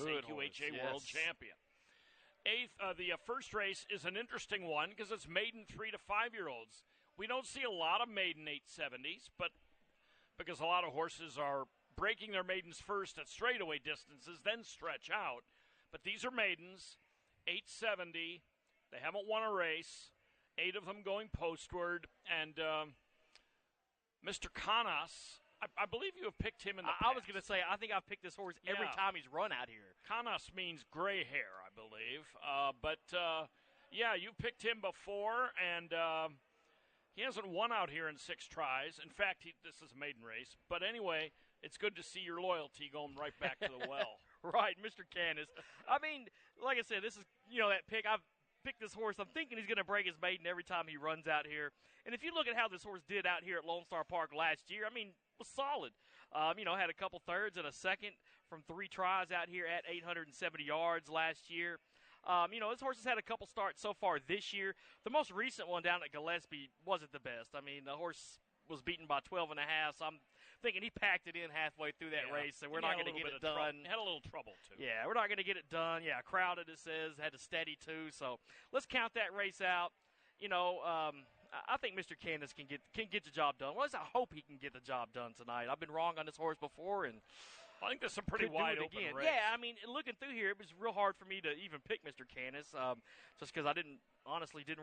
Arias, AQHA world champion. The first race is an interesting one because it's maiden 3 to 5 year olds. We don't see a lot of maiden 870s, but because a lot of horses are breaking their maidens first at straightaway distances, then stretch out. But these are maidens, 870. They haven't won a race. 8 of them going postward. And Mr. Canas, I believe you have picked him in the past. I was going to say, I think I've picked this horse every time he's run out here. Canas means gray hair, I believe. You picked him before, and he hasn't won out here in 6 tries. In fact, this is a maiden race. But anyway, it's good to see your loyalty going right back to the well. Right, Mr. Canas. I mean, like I said, this is, that pick. I've picked this horse. I'm thinking he's going to break his maiden every time he runs out here. And if you look at how this horse did out here at Lone Star Park last year, I mean, was solid. Had a couple thirds and a second from 3 tries out here at 870 yards last year. This horse has had a couple starts so far this year. The most recent one down at Gillespie wasn't the best. I mean, the horse was beaten by 12.5, so I'm thinking he packed it in halfway through that race, so we're not going to get it done. Had a little trouble, too. Yeah, we're not going to get it done. Yeah, crowded, it says, had to steady, too. So let's count that race out. I think Mr. Canas can get the job done. Well, at least I hope he can get the job done tonight. I've been wrong on this horse before, and I think there's some pretty wide open race. Yeah, I mean, looking through here, it was real hard for me to even pick Mr. Canas, just because I didn't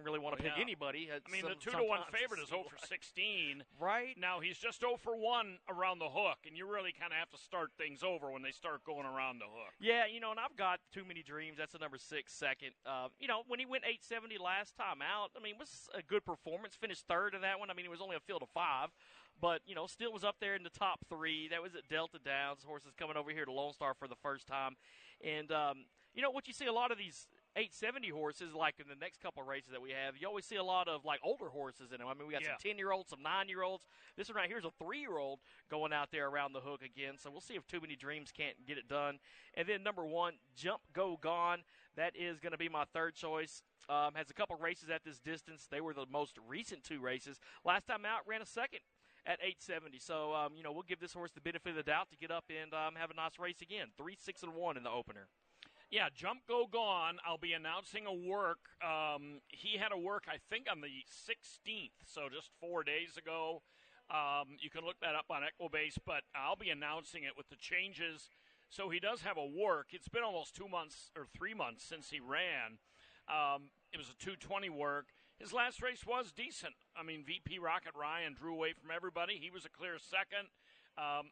really want to pick anybody. The 2-1 favorite is 0 for 16. Right. Now, he's just 0 for 1 around the hook, and you really kind of have to start things over when they start going around the hook. Yeah, and I've got Too Many Dreams. That's the number 6 second. When he went 870 last time out, I mean, it was a good performance. Finished third in that one. I mean, it was only a field of 5. But, still was up there in the top 3. That was at Delta Downs. Horses coming over here to Lone Star for the first time. And, what you see a lot of these 870 horses, like in the next couple of races that we have, you always see a lot of, older horses in them. I mean, we got some 10-year-olds, some 9-year-olds. This one right here is a 3-year-old going out there around the hook again. So we'll see if Too Many Dreams can't get it done. And then number 1, Jump Go Gone. That is going to be my third choice. Has a couple races at this distance. They were the most recent 2 races. Last time out, ran a second at 870. So, we'll give this horse the benefit of the doubt to get up and have a nice race again. 3, 6, and 1 in the opener. Yeah, Jump Go Gone. I'll be announcing a work. He had a work, I think, on the 16th, so just 4 days ago. You can look that up on Equibase, but I'll be announcing it with the changes. So he does have a work. It's been almost 2 months or 3 months since he ran. It was a 2:20 work. His last race was decent. I mean, VP Rocket Ryan drew away from everybody. He was a clear second.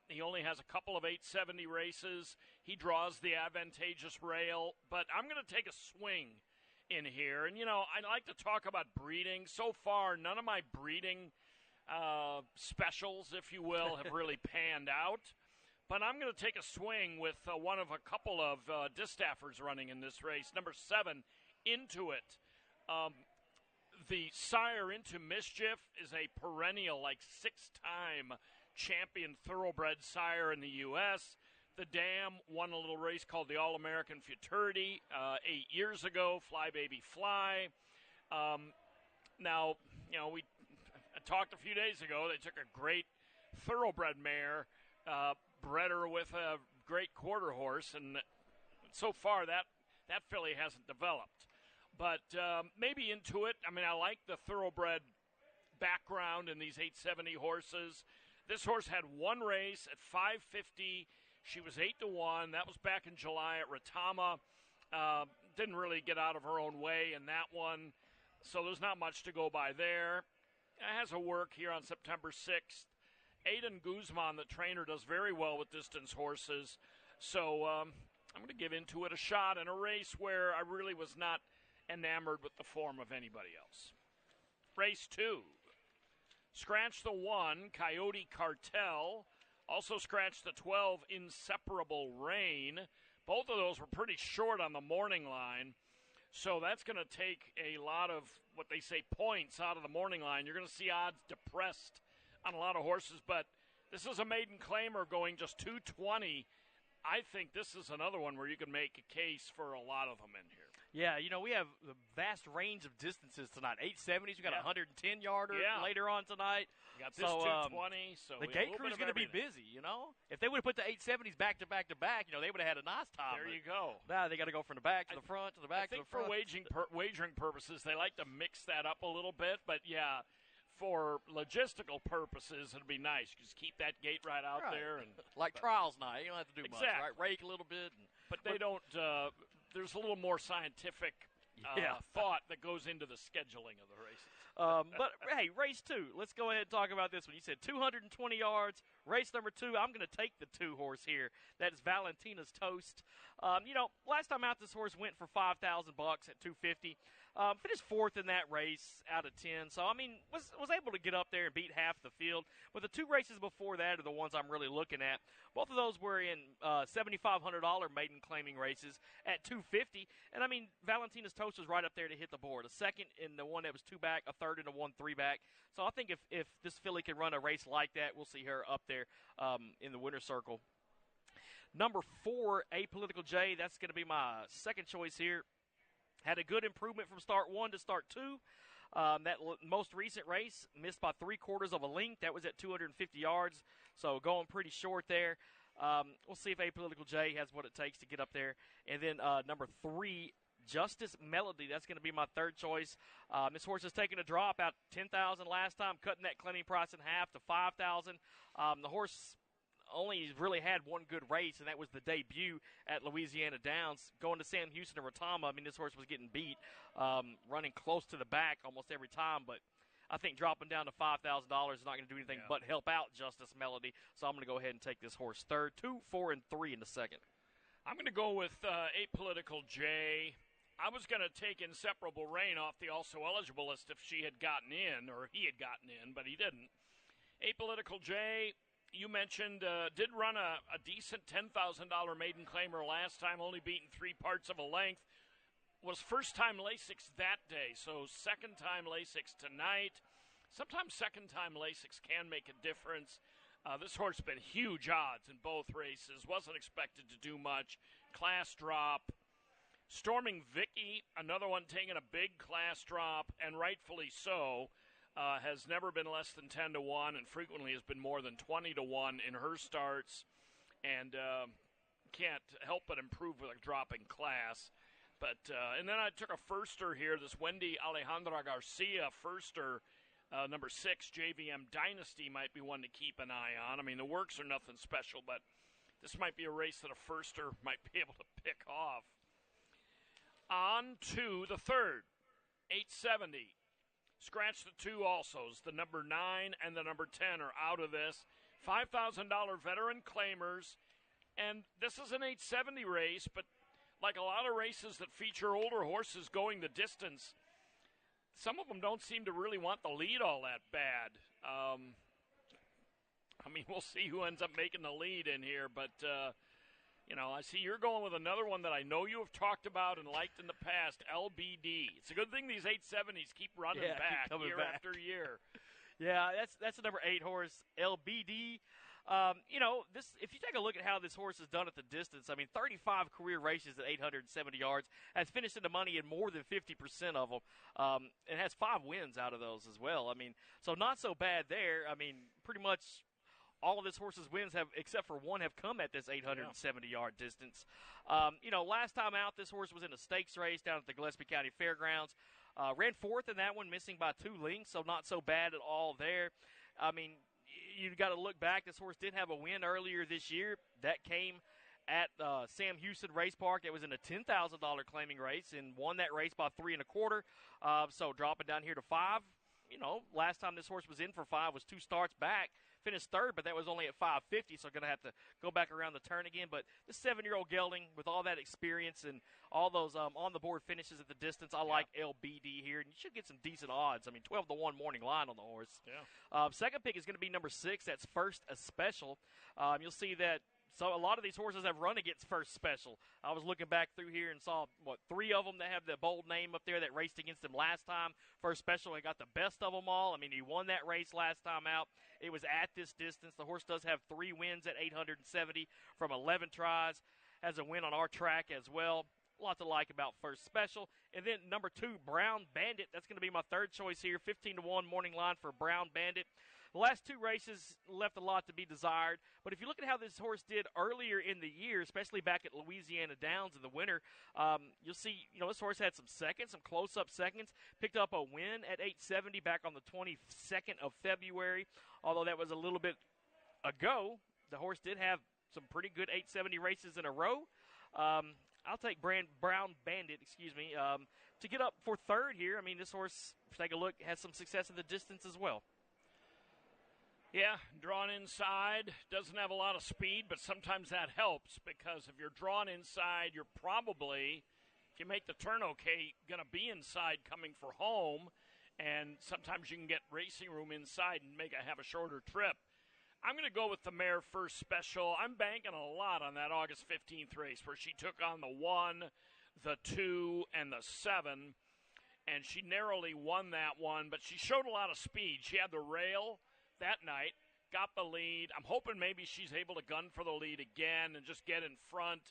He only has a couple of 870 races. He draws the advantageous rail. But I'm going to take a swing in here. And, I like to talk about breeding. So far, none of my breeding specials, if you will, have really panned out. But I'm going to take a swing with one of a couple of distaffers running in this race. Number 7, Into It. The sire Into Mischief is a perennial, 6-time champion thoroughbred sire in the U.S. The Dam won a little race called the All-American Futurity 8 years ago, Fly Baby Fly. Now, we talked a few days ago. They took a great thoroughbred mare, bred her with a great quarter horse, and so far that filly hasn't developed. But maybe Into It. I mean, I like the thoroughbred background in these 870 horses. This horse had one race at 550. She was 8-1. That was back in July at Retama. Didn't really get out of her own way in that one. So there's not much to go by there. It has a work here on September 6th. Aiden Guzman, the trainer, does very well with distance horses. So I'm going to give Into It a shot in a race where I really was not enamored with the form of anybody else. Race 2. Scratch the 1, Coyote Cartel. Also scratched the 12, Inseparable Rain. Both of those were pretty short on the morning line. So that's going to take a lot of, what they say, points out of the morning line. You're going to see odds depressed on a lot of horses, but this is a maiden claimer going just 220. I think this is another one where you can make a case for a lot of them in here. Yeah, we have a vast range of distances tonight. 870s, we got a 110-yarder later on tonight. We got this 220, so the gate crew's going to be busy, If they would have put the 870s back to back to back, they would have had a nice time. There you go. Now they got to go from the back to the front to the back to the front. I think for wagering purposes, they like to mix that up a little bit, but yeah, for logistical purposes, it'd be nice. Just keep that gate right out there. And like trials night, you don't have to do much, right? Rake a little bit. But they don't there's a little more scientific thought that goes into the scheduling of the races. But, hey, race 2. Let's go ahead and talk about this one. You said 220 yards. Race number 2, I'm going to take the 2-horse here. That is Valentina's Toast. Last time out, this horse went for $5,000 at 250. Finished 4th in that race out of 10. So, was able to get up there and beat half the field. But the 2 races before that are the ones I'm really looking at. Both of those were in $7,500 maiden claiming races at 250. And, Valentina's Toast was right up there to hit the board. A second in the one that was 2 back, a third in the 1-3 back. So, I think if this filly can run a race like that, we'll see her up there in the winner's circle. Number 4, Apolitical J. That's going to be my second choice here. Had a good improvement from start 1 to start 2. That most recent race missed by 3/4 of a length. That was at 250 yards, so going pretty short there. We'll see if Apolitical J has what it takes to get up there. And then number 3, Justice Melody. That's going to be my third choice. This horse has taken a drop out $10,000 last time, cutting that claiming price in half to $5,000. The horse only really had one good race, and that was the debut at Louisiana Downs. Going to Sam Houston and Rotama, this horse was getting beat, running close to the back almost every time, but I think dropping down to $5,000 is not going to do anything but help out Justice Melody, so I'm going to go ahead and take this horse third. 2, 4, and 3 in the second. I'm going to go with Apolitical J. I was going to take Inseparable Rain off the also eligible list if she had gotten in, or he had gotten in, but he didn't. Apolitical J, you mentioned, did run a decent $10,000 maiden claimer last time, only beaten 3 parts of a length. Was first-time Lasix that day, so second-time Lasix tonight. Sometimes second-time Lasix can make a difference. This horse has been huge odds in both races. Wasn't expected to do much. Class drop. Storming Vicky, another one taking a big class drop, and rightfully so. Has never been less than 10-1 and frequently has been more than 20-1 in her starts, and can't help but improve with a drop in class. But and then I took a firster here, this Wendy Alejandra Garcia firster, number 6, JVM Dynasty might be one to keep an eye on. The works are nothing special, but this might be a race that a firster might be able to pick off. On to the third, 870. Scratch the 2 alsos. The number 9 and the number 10 are out of this. $5,000 veteran claimers. And this is an 870 race, but like a lot of races that feature older horses going the distance, some of them don't seem to really want the lead all that bad. We'll see who ends up making the lead in here, but I see you're going with another one that I know you have talked about and liked in the past, LBD. It's a good thing these 870s keep running back year after year. Yeah, that's the number 8 horse, LBD. This, if you take a look at how this horse has done at the distance, 35 career races at 870 yards, has finished in the money in more than 50% of them, and has 5 wins out of those as well. So not so bad there. Pretty much all of this horse's wins have, except for one, have come at this 870-yard distance. Last time out, this horse was in a stakes race down at the Gillespie County Fairgrounds. Ran 4th in that one, missing by 2 lengths, so not so bad at all there. You've got to look back. This horse did have a win earlier this year. That came at Sam Houston Race Park. It was in a $10,000 claiming race and won that race by 3 1/4. So dropping down here to 5. Last time this horse was in for 5 was 2 starts back. Finished third, but that was only at 550, so going to have to go back around the turn again. But this 7-year-old gelding, with all that experience and all those on-the-board finishes at the distance, I like LBD here. And you should get some decent odds. 12-1 morning line on the horse. Yeah. Second pick is going to be number 6. That's First a Special. You'll see that so a lot of these horses have run against First Special. I was looking back through here and saw, 3 of them that have the bold name up there that raced against him last time. First Special, he got the best of them all. He won that race last time out. It was at this distance. The horse does have 3 wins at 870 from 11 tries. Has a win on our track as well. A lot to like about First Special. And then number 2, Brown Bandit. That's going to be my third choice here. 15-1 morning line for Brown Bandit. The last 2 races left a lot to be desired. But if you look at how this horse did earlier in the year, especially back at Louisiana Downs in the winter, you'll see, this horse had some seconds, some close-up seconds. Picked up a win at 870 back on the 22nd of February. Although that was a little bit ago, the horse did have some pretty good 870 races in a row. I'll take Brown Bandit, to get up for third here. I mean, this horse, take a look, has some success in the distance as well. Yeah, drawn inside, doesn't have a lot of speed, but sometimes that helps because if you're drawn inside, you're probably, if you make the turn okay, going to be inside coming for home, and sometimes you can get racing room inside and have a shorter trip. I'm going to go with the mare First Special. I'm banking a lot on that August 15th race where she took on the 1, the 2, and the 7, and she narrowly won that one, but she showed a lot of speed. She had the rail that night, got the lead. I'm hoping maybe she's able to gun for the lead again and just get in front.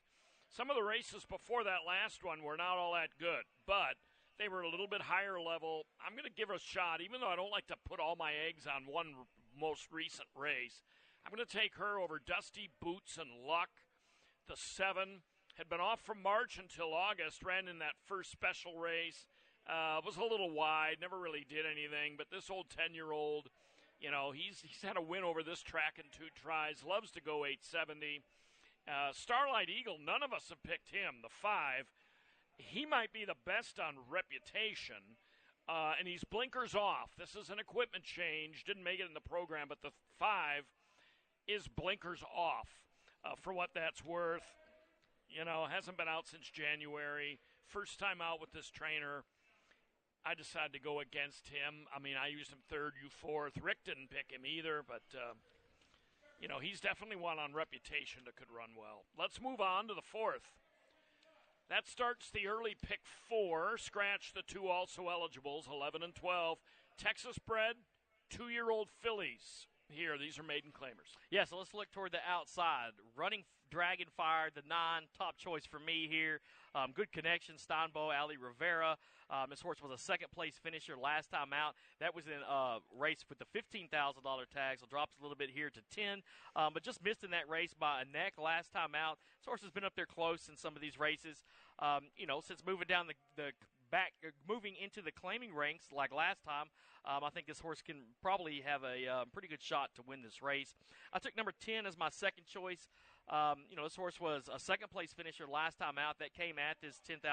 Some of the races before that last one were not all that good, but they were a little bit higher level. I'm going to give her a shot, even though I don't like to put all my eggs on one most recent race. I'm going to take her over Dusty Boots and Luck. The 7 had been off from March until August, ran in that First Special race. Was a little wide, never really did anything, but this old 10-year-old, he's had a win over this track in 2 tries, loves to go 870. Starlight Eagle, none of us have picked him, the 5. He might be the best on reputation, and he's blinkers off. This is an equipment change, didn't make it in the program, but the 5 is blinkers off for what that's worth. Hasn't been out since January. First time out with this trainer. I decided to go against him. I mean, I used him 3rd, you 4th. Rick didn't pick him either, but, he's definitely one on reputation that could run well. Let's move on to the 4th. That starts the early pick 4. Scratch the 2 also eligibles, 11 and 12. Texas bred, 2-year-old fillies. Here, these are maiden claimers. Yeah, so let's look toward the outside. Running Dragon Fire, the 9, top choice for me here. Good connection, Steinbo, Ali Rivera. This horse was a second-place finisher last time out. That was in a race with the $15,000 tag, so drops a little bit here to 10. But just missed in that race by a neck last time out. This horse has been up there close in some of these races. Since moving down the back, moving into the claiming ranks like last time, I think this horse can probably have a pretty good shot to win this race. I took number 10 as my second choice. This horse was a second-place finisher last time out. That came at this $10,000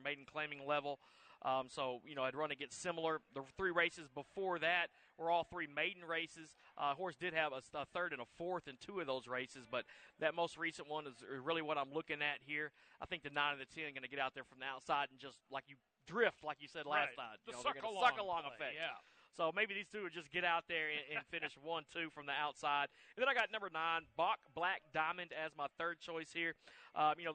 maiden claiming level. I'd run against similar. The 3 races before that were all 3 maiden races. Horse did have a 3rd and a 4th in 2 of those races, but that most recent one is really what I'm looking at here. I think the 9 and the 10 are going to get out there from the outside and just like you drift, like you said last time. The suck-along effect. Yeah. So maybe these 2 would just get out there and finish 1-2 from the outside. And then I got number 9, Bach Black Diamond, as my third choice here.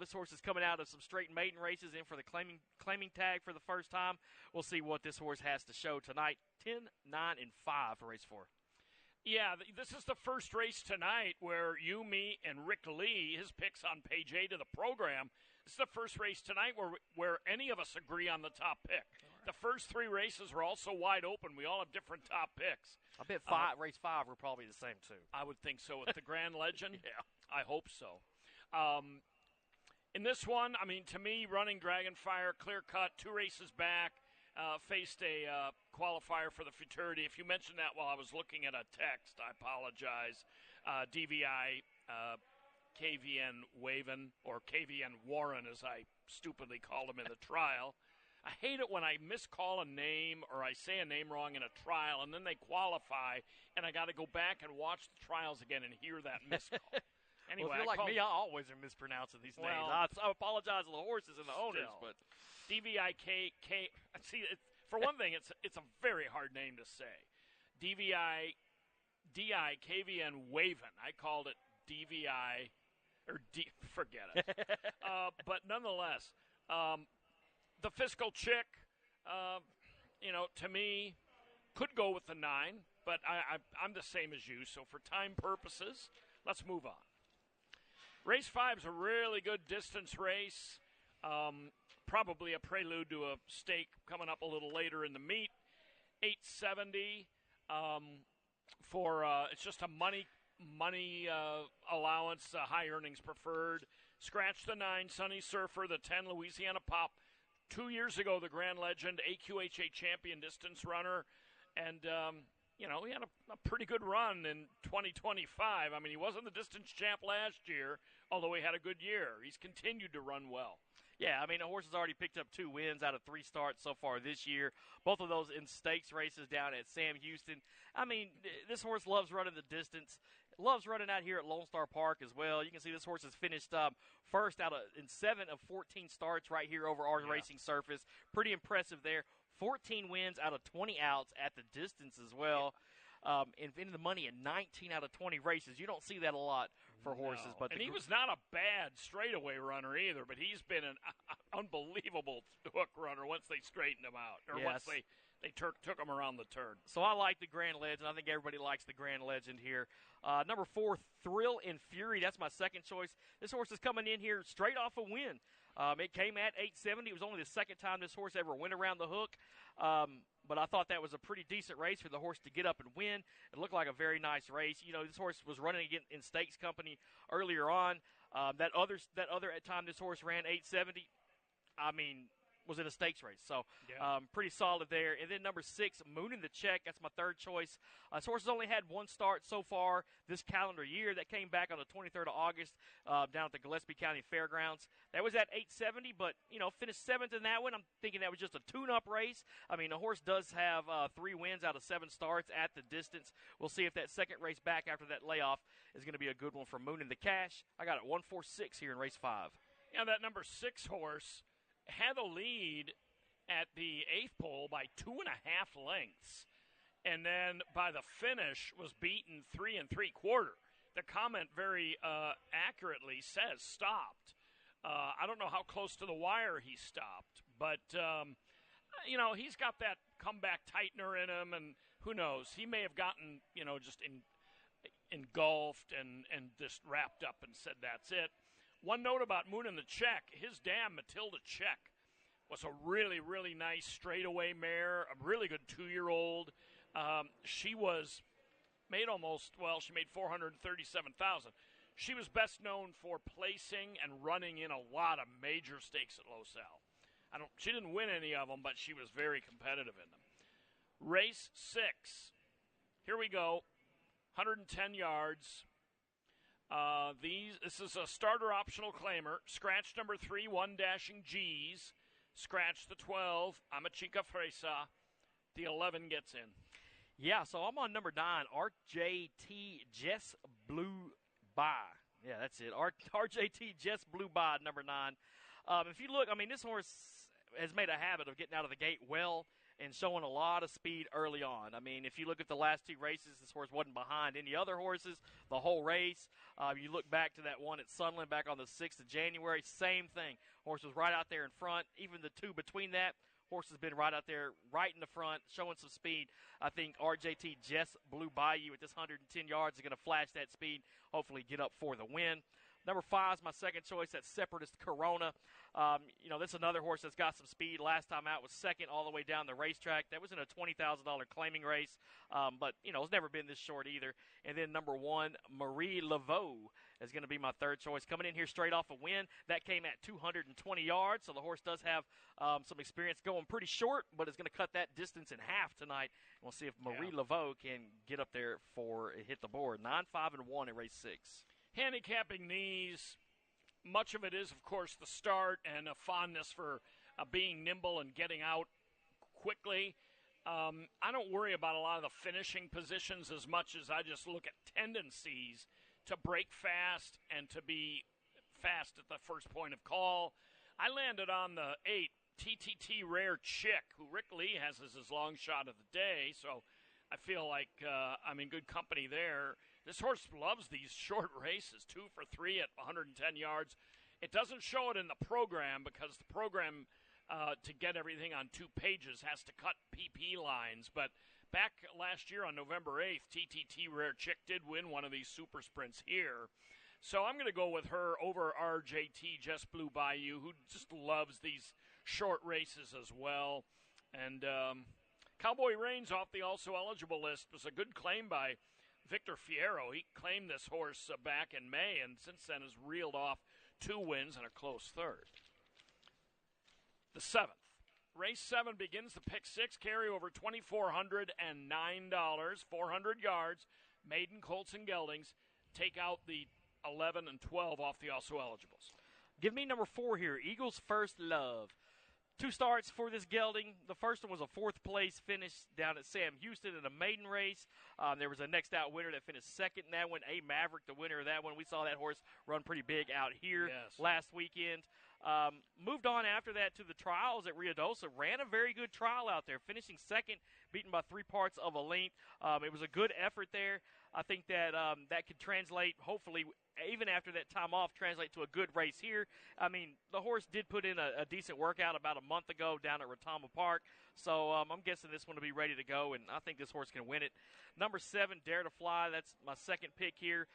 This horse is coming out of some straight maiden races in for the claiming tag for the first time. We'll see what this horse has to show tonight. 10, 9, and 5 for race 4. Yeah, this is the first race tonight where you, me, and Rick Lee, his picks on page 8 of the program, this is the first race tonight where any of us agree on the top pick. Right. The first 3 races are also wide open. We all have different top picks. I bet race 5 were probably the same, too. I would think so with the Grand Legend. Yeah. I hope so. In this one, to me, running Dragonfire, clear cut, 2 races back, faced a qualifier for the futurity. If you mentioned that while I was looking at a text, I apologize. DVI, KVN Waven, or KVN Warren, as I stupidly called him in the trial. I hate it when I miscall a name or I say a name wrong in a trial, and then they qualify, and I got to go back and watch the trials again and hear that miscall. Anyway, well, if you're like me, I always am mispronouncing these names. I apologize to the horses and the owners, but DVIK. See, for one thing, it's a very hard name to say. DVI KVN Waven. I called it DVI. Forget it. But nonetheless, the Fiscal Chick, to me, could go with the 9, but I'm the same as you. So for time purposes, let's move on. Race 5 is a really good distance race. Probably a prelude to a stake coming up a little later in the meet. 870 for it's just a money allowance, high earnings preferred. Scratch the 9, Sunny Surfer, the 10, Louisiana Pop. 2 years ago, the Grand Legend, AQHA champion distance runner. And, he had a pretty good run in 2025. I mean, he wasn't the distance champ last year, although he had a good year. He's continued to run well. Yeah, I mean, the horse has already picked up 2 wins out of 3 starts so far this year. Both of those in stakes races down at Sam Houston. I mean, this horse loves running the distance, loves running out here at Lone Star Park as well. You can see this horse has finished first in 7 of 14 starts right here over our racing surface. Pretty impressive there. 14 wins out of 20 outs at the distance as well. And into the money in 19 out of 20 races. You don't see that a lot for horses. No. But and he was not a bad straightaway runner either, but he's been an unbelievable hook runner once they straightened him out, or once they took him around the turn. So I like the Grand Legend. I think everybody likes the Grand Legend here. Number 4, Thrill and Fury. That's my second choice. This horse is coming in here straight off a win. It came at 870. It was only the second time this horse ever went around the hook. But I thought that was a pretty decent race for the horse to get up and win. It looked like a very nice race. You know, this horse was running again in Stakes Company earlier on. That other time this horse ran 870, I mean, was in a stakes race. So pretty solid there. And then number 6, Moon in the Check. That's my third choice. This horse has only had one start so far this calendar year. That came back on the 23rd of August down at the Gillespie County Fairgrounds. That was at 870, but, finished 7th in that one. I'm thinking that was just a tune-up race. I mean, the horse does have 3 wins out of 7 starts at the distance. We'll see if that second race back after that layoff is going to be a good one for Moon in the Cash. I got it 146 here in race 5. Yeah, that number 6 horse had a lead at the 8th pole by 2.5 lengths, and then by the finish was beaten 3 3/4. The comment very accurately says stopped. I don't know how close to the wire he stopped, but he's got that comeback tightener in him, and who knows? He may have gotten just engulfed and just wrapped up and said that's it. One note about Moon in the Check, his dam, Matilda Check, was a really, really nice straightaway mare, a really good 2-year-old. She made $437,000. She was best known for placing and running in a lot of major stakes at Los Al. She didn't win any of them, but she was very competitive in them. Race 6. Here we go. 110 yards. This is a starter optional claimer. Scratch number 3, One Dashing G's. Scratch the 12, I'm a Chica Fresa. The 11 gets in. Yeah, so I'm on number 9, RJT Jess Blue By. Yeah, that's it. RJT Jess Blue By, number 9. If you look, I mean, this horse has made a habit of getting out of the gate well and showing a lot of speed early on. I mean, if you look at the last 2 races, this horse wasn't behind any other horses the whole race. You look back to that one at Sunland back on the 6th of January, same thing. Horse was right out there in front. Even the 2 between that, horse has been right out there, right in the front, showing some speed. I think RJT Jess Blue Bayou at this 110 yards is going to flash that speed, hopefully get up for the win. Number 5 is my second choice. That's Separatist Corona. This is another horse that's got some speed. Last time out was second all the way down the racetrack. That was in a $20,000 claiming race, but it's never been this short either. And then number 1, Marie Laveau is going to be my third choice. Coming in here straight off a win. That came at 220 yards, so the horse does have some experience going pretty short, but it's going to cut that distance in half tonight. We'll see if Marie Laveau can get up there for hit the board. 9-5-1 in race 6. Handicapping these, much of it is, of course, the start and a fondness for being nimble and getting out quickly. I don't worry about a lot of the finishing positions as much as I just look at tendencies to break fast and to be fast at the first point of call. I landed on the 8, TTT Rare Chick, who Rick Lee has as his long shot of the day, so I feel like I'm in good company there. This horse loves these short races, 2 for 3 at 110 yards. It doesn't show it in the program because the program, to get everything on 2 pages, has to cut PP lines. But back last year on November 8th, TTT Rare Chick did win one of these super sprints here. So I'm going to go with her over RJT, Just Blue Bayou, who just loves these short races as well. And Cowboy Reigns off the also eligible list was a good claim by Victor Fierro. He claimed this horse back in May, and since then has reeled off 2 wins and a close third. The 7th. Race 7 begins the pick 6, carry over $2,409, 400 yards. Maiden, Colts, and Geldings take out the 11 and 12 off the also eligibles. Give me number 4 here, Eagles First Love. 2 starts for this gelding. The first one was a 4th place finish down at Sam Houston in a maiden race. There was a next out winner that finished second in that one, A Maverick, the winner of that one. We saw that horse run pretty big out here last weekend. Moved on after that to the trials at Ruidoso. Ran a very good trial out there, finishing second, beaten by 3 parts of a length. It was a good effort there. I think that that could translate, hopefully, even after that time off, translate to a good race here. I mean, the horse did put in a decent workout about a month ago down at Retama Park. So I'm guessing this one will be ready to go, and I think this horse can win it. Number 7, Dare to Fly. That's my second pick here.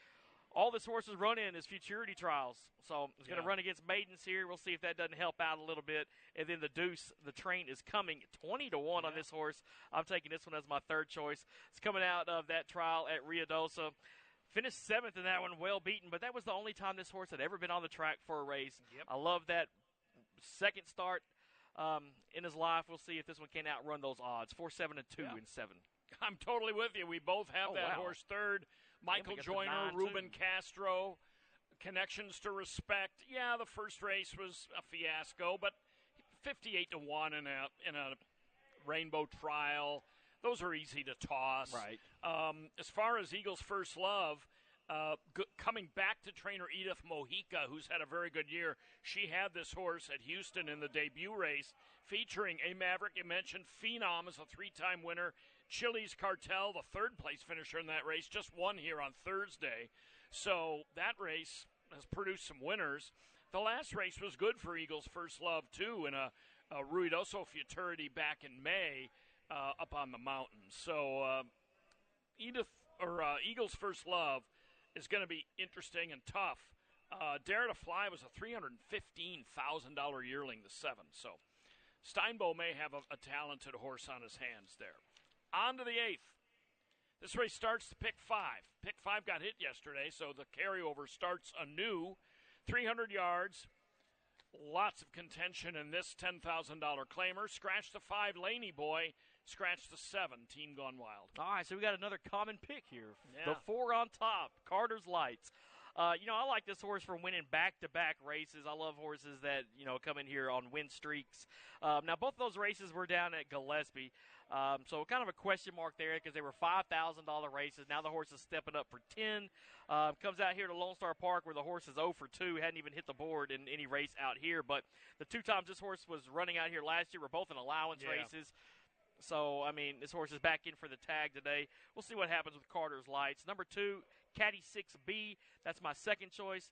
All this horse is running is Futurity Trials. So it's going to run against maidens here. We'll see if that doesn't help out a little bit. And then the Deuce, the train is coming 20-1 on this horse. I'm taking this one as my third choice. It's coming out of that trial at Ruidoso. Finished 7th in that one, well beaten, but that was the only time this horse had ever been on the track for a race. I love that second start in his life. We'll see if this one can outrun those odds. 4-7-2 in 7. I'm totally with you. We both have horse third. Michael Joyner, Ruben Castro, connections to respect. Yeah, the first race was a fiasco, but 58-1 in a rainbow trial. Those are easy to toss. Right. As far as Eagles First Love, coming back to trainer Edith Mojica, who's had a very good year. She had this horse at Houston in the debut race, featuring A Maverick, you mentioned. Phenom is a 3-time winner. Chili's Cartel, the 3rd place finisher in that race, just won here on Thursday. So that race has produced some winners. The last race was good for Eagles First Love, too, in a Ruidoso Futurity back in May up on the mountains. So Eagles First Love is going to be interesting and tough. Dare to Fly was a $315,000 yearling, the 7. So Steinbo may have a talented horse on his hands there. On to the 8th. This race starts to pick 5. Pick 5 got hit yesterday, so the carryover starts anew. 300 yards. Lots of contention in this $10,000 claimer. Scratch the 5, Laney Boy. Scratch the 7, Team Gone Wild. All right, so we got another common pick here. Yeah. The 4 on top, Carter's Lights. I like this horse for winning back-to-back races. I love horses that, come in here on win streaks. Now, both those races were down at Gillespie. So kind of a question mark there because they were $5,000 races. Now the horse is stepping up for 10. Comes out here to Lone Star Park where the horse is 0 for 2. Hadn't even hit the board in any race out here. But the 2 times this horse was running out here last year were both in allowance races. So, this horse is back in for the tag today. We'll see what happens with Carter's Lights. Number 2, Caddy 6B. That's my second choice.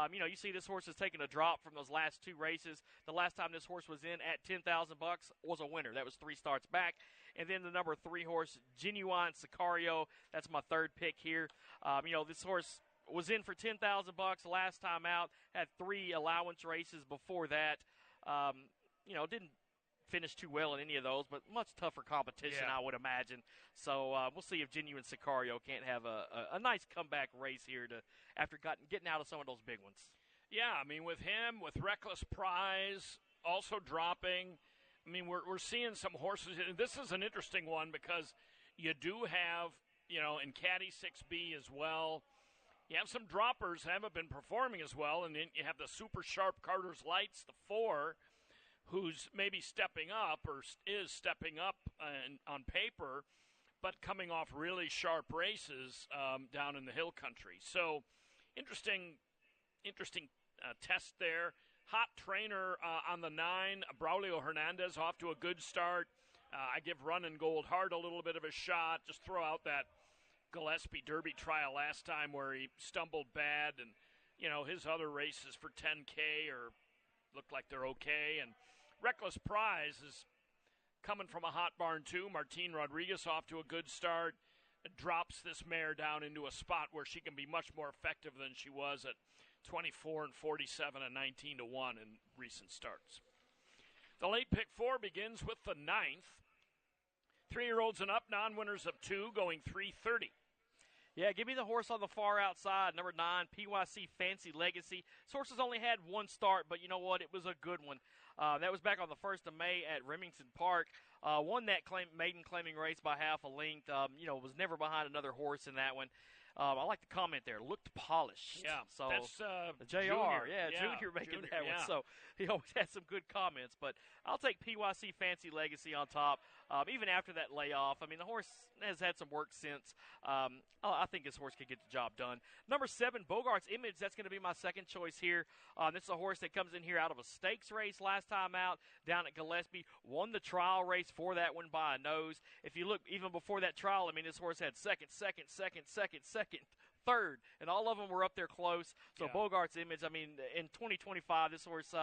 You see this horse has taken a drop from those last 2 races. The last time this horse was in at $10,000 was a winner. That was 3 starts back. And then the number 3 horse, Genuine Sicario. That's my third pick here. This horse was in for $10,000 last time out. Had 3 allowance races before that. Didn't finish too well in any of those, but much tougher competition, I would imagine. So we'll see if Genuine Sicario can't have a nice comeback race here after getting out of some of those big ones. Yeah, with him, with Reckless Prize also dropping, we're seeing some horses. This is an interesting one because you do have, in Caddy 6B as well, you have some droppers that haven't been performing as well, and then you have the super sharp Carter's Lights, the 4, who's maybe stepping up or is stepping up on paper, but coming off really sharp races down in the hill country. So interesting test there. Hot trainer on the 9, Braulio Hernandez off to a good start. I give Runnin' Gold Heart a little bit of a shot. Just throw out that Gillespie Derby trial last time where he stumbled bad, and his other races for 10K look like they're okay. And Reckless Prize is coming from a hot barn, too. Martin Rodriguez off to a good start. drops this mare down into a spot where she can be much more effective than she was at 24 and 47 and 19 to 1 in recent starts. The late pick 4 begins with the 9th. 3-year-olds and up, non-winners of 2, going 330. Yeah, give me the horse on the far outside, number 9, PYC Fancy Legacy. This horse has only had one start, but you know what? It was a good one. That was back on the 1st of May at Remington Park. Won that maiden claiming race by half a length. Was never behind another horse in that one. I like the comment there. Looked polished. Yeah, so that's JR. Junior making that yeah. one. So he always had some good comments. But I'll take PYC Fancy Legacy on top. Even after that layoff, I mean, the horse has had some work since. I think this horse could get the job done. Number 7, Bogart's Image. That's going to be my second choice here. This is a horse that comes in here out of a stakes race last time out down at Gillespie. Won the trial race for that one by a nose. If you look even before that trial, I mean, this horse had second, third, and all of them were up there close. So Yeah. Bogart's Image, I mean, in 2025, this horse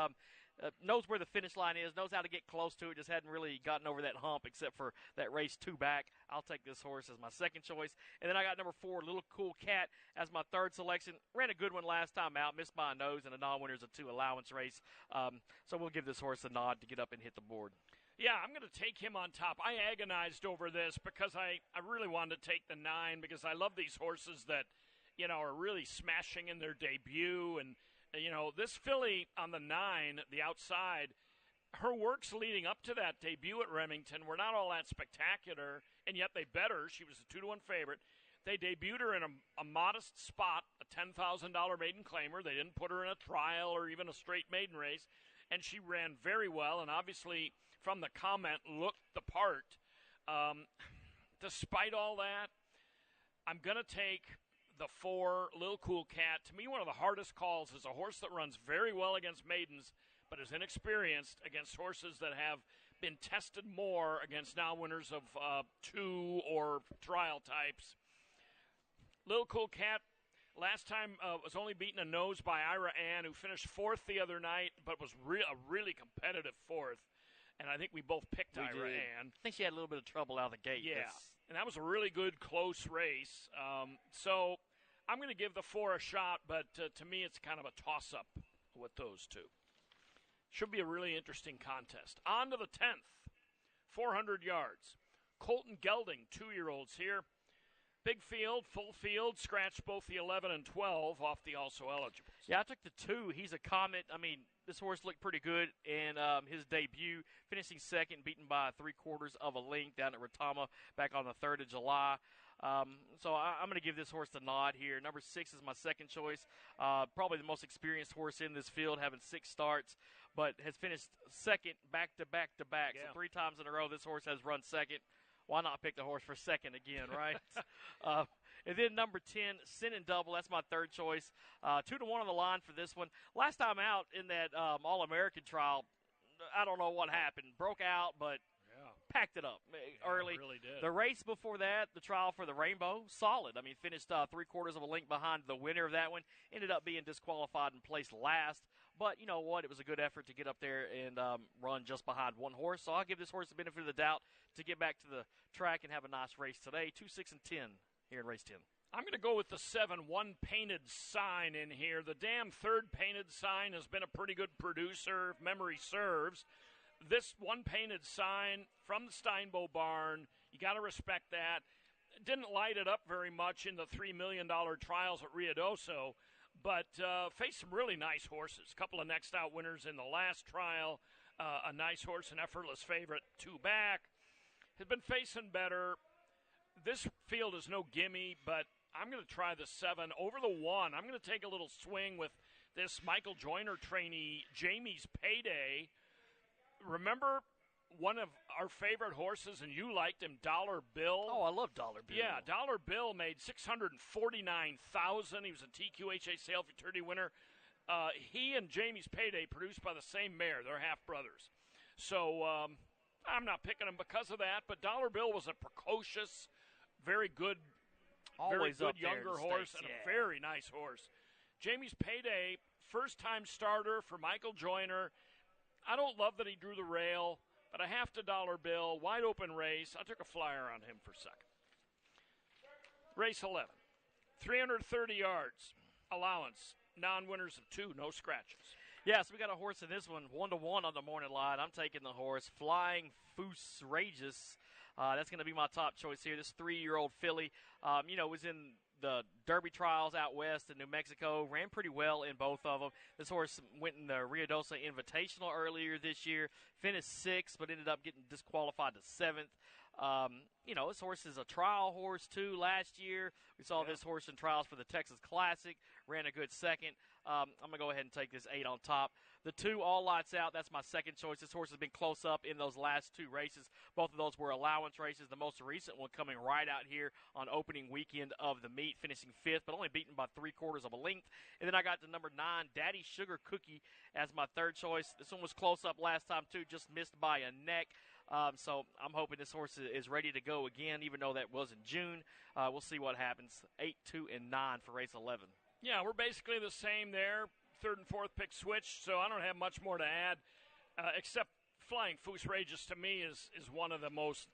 knows where the finish line is, knows how to get close to it, just hadn't really gotten over that hump except for that race 2 back. I'll take this horse as my second choice. And then I got number 4, Little Cool Cat, as my third selection. Ran a good one last time out, missed by a nose, and a non-winners of 2 allowance race. So we'll give this horse a nod to get up and hit the board. Yeah, I'm going to take him on top. I agonized over this because I really wanted to take the 9 because I love these horses that, are really smashing in their debut. And, this filly on the 9, the outside, her works leading up to that debut at Remington were not all that spectacular, and yet they bet her. She was a 2-1 favorite. They debuted her in a modest spot, a $10,000 maiden claimer. They didn't put her in a trial or even a straight maiden race, and she ran very well, and obviously from the comment looked the part. Despite all that, I'm going to take the 4, Little Cool Cat. To me, one of the hardest calls is a horse that runs very well against maidens, but is inexperienced against horses that have been tested more against now winners of 2 or trial types. Little Cool Cat last time was only beaten a nose by Ira Ann, who finished 4th the other night, but was a really competitive 4th. And I think we both picked Ira Ann. I think she had a little bit of trouble out of the gate. Yeah, and that was a really good, close race. So I'm going to give the 4 a shot, but to me it's kind of a toss-up with those 2. Should be a really interesting contest. On to the 10th, 400 yards. Colton Gelding, 2-year-olds here. Big field, full field, scratched both the 11 and 12 off the also eligibles. Yeah, I took the 2. He's a Comet. I mean, this horse looked pretty good in his debut, finishing second, beaten by 3/4 of a length down at Retama back on the 3rd of July. So I'm going to give this horse the nod here. Number 6 is my second choice. Probably the most experienced horse in this field, having 6 starts, but has finished second back to back to back. Yeah. So 3 times in a row, this horse has run second. Why not pick the horse for second again, right? And then number 10, Sin and Double. That's my third choice. 2-1 on the line for this one. Last time out in that All-American trial, I don't know what happened. Broke out, but packed it up early. It really did. The race before that, the trial for the Rainbow, solid. I mean, finished 3/4 of a length behind the winner of that one. Ended up being disqualified and placed last. But you know what? It was a good effort to get up there and run just behind one horse. So I'll give this horse the benefit of the doubt to get back to the track and have a nice race today. 2, 6, and 10 here in race 10. I'm going to go with the 7, One Painted Sign in here. The damn third Painted Sign has been a pretty good producer, if memory serves. This One Painted Sign from the Steinbo barn, you got to respect that. Didn't light it up very much in the $3 million trials at Ruidoso, but faced some really nice horses. A couple of next out winners in the last trial. A nice horse, an effortless favorite, 2 back. Has been facing better. This field is no gimme, but I'm going to try the 7 over the 1. I'm going to take a little swing with this Michael Joyner trainee, Jamie's Payday. Remember one of our favorite horses, and you liked him, Dollar Bill? Oh, I love Dollar Bill. Yeah, Dollar Bill made $649,000. He was a TQHA Sale Futurity winner. He and Jamie's Payday produced by the same mare. They're half brothers. So I'm not picking him because of that, but Dollar Bill was a precocious, very good, Always very up good there in younger the horse States, and yeah. a very nice horse. Jamie's Payday, first-time starter for Michael Joyner. I don't love that he drew the rail, but I have to Dollar Bill, wide open race. I took a flyer on him for second. Race 11, 330 yards, allowance, non-winners of 2, no scratches. Yeah, so we got a horse in this one, 1-1 on the morning line. I'm taking the horse, Flying Foos Regis. That's going to be my top choice here. This 3-year-old filly, was in the Derby trials out west in New Mexico, ran pretty well in both of them. This horse went in the Ruidoso Invitational earlier this year, finished 6th, but ended up getting disqualified to 7th. This horse is a trial horse, too. Last year, we saw this horse in trials for the Texas Classic, ran a good second. I'm going to go ahead and take this 8 on top. The 2, All Lights Out, that's my second choice. This horse has been close up in those last 2 races. Both of those were allowance races. The most recent one coming right out here on opening weekend of the meet, finishing 5th, but only beaten by 3/4 of a length. And then I got the number 9, Daddy Sugar Cookie, as my third choice. This one was close up last time, too, just missed by a neck. So I'm hoping this horse is ready to go again, even though that was in June. We'll see what happens. 8, 2, and 9 for race 11. Yeah, we're basically the same there. 3rd and 4th pick switched, so I don't have much more to add, except Flying Foos Regis to me is one of the most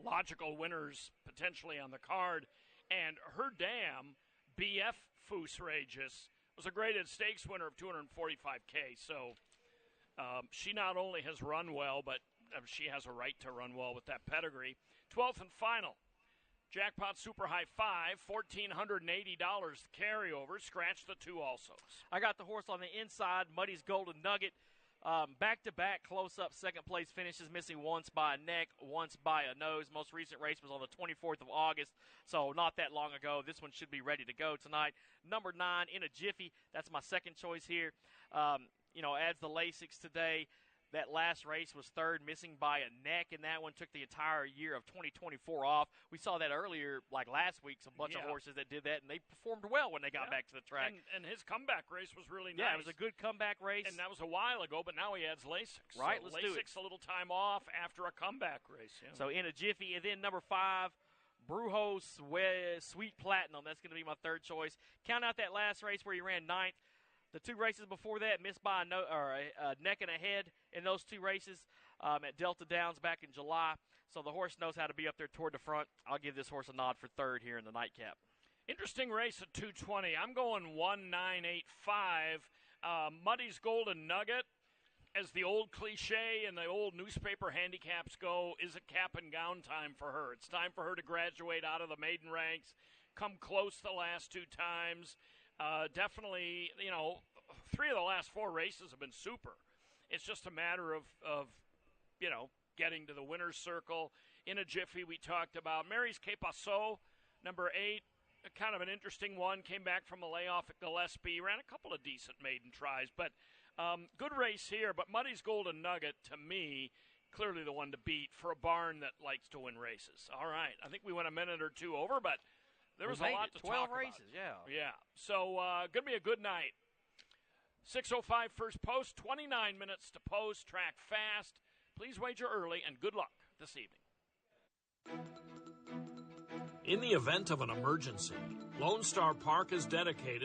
logical winners potentially on the card. And her dam, BF Foos Regis, was a graded stakes winner of $245K. So she not only has run well, but she has a right to run well with that pedigree. 12th and final. Jackpot Super High 5, $1,480 carryover. Scratch the 2 also. I got the horse on the inside, Muddy's Golden Nugget. Back-to-back close-up second-place finishes, missing once by a neck, once by a nose. Most recent race was on the 24th of August, so not that long ago. This one should be ready to go tonight. Number 9, In a Jiffy. That's my second choice here. Adds the Lasix today. That last race was 3rd, missing by a neck, and that one took the entire year of 2024 off. We saw that earlier, like last week, a bunch of horses that did that, and they performed well when they got back to the track. And his comeback race was really nice. Yeah, it was a good comeback race. And that was a while ago, but now he adds Lasix. Right, so let's do it. Lasix a little time off after a comeback race. Yeah. So In a Jiffy, and then number 5, Brujos Sweet Platinum. That's going to be my third choice. Count out that last race where he ran 9th. The 2 races before that, missed by a neck and a head in those 2 races at Delta Downs back in July. So the horse knows how to be up there toward the front. I'll give this horse a nod for 3rd here in the nightcap. Interesting race at 220. I'm going 1985. Muddy's Golden Nugget, as the old cliche and the old newspaper handicaps go, is a cap and gown time for her. It's time for her to graduate out of the maiden ranks, come close the last 2 times. Definitely, 3 of the last 4 races have been super. It's just a matter of getting to the winner's circle. In a Jiffy, we talked about. Mary's Que Paso, number 8, kind of an interesting one. Came back from a layoff at Gillespie. Ran a couple of decent maiden tries, but good race here. But Muddy's Golden Nugget, to me, clearly the one to beat for a barn that likes to win races. All right, I think we went a minute or 2 over, but there was a lot to talk about. 12 races, yeah. Yeah, so going to be a good night. 6:05 first post, 29 minutes to post, track fast. Please wager early, and good luck this evening. In the event of an emergency, Lone Star Park is dedicated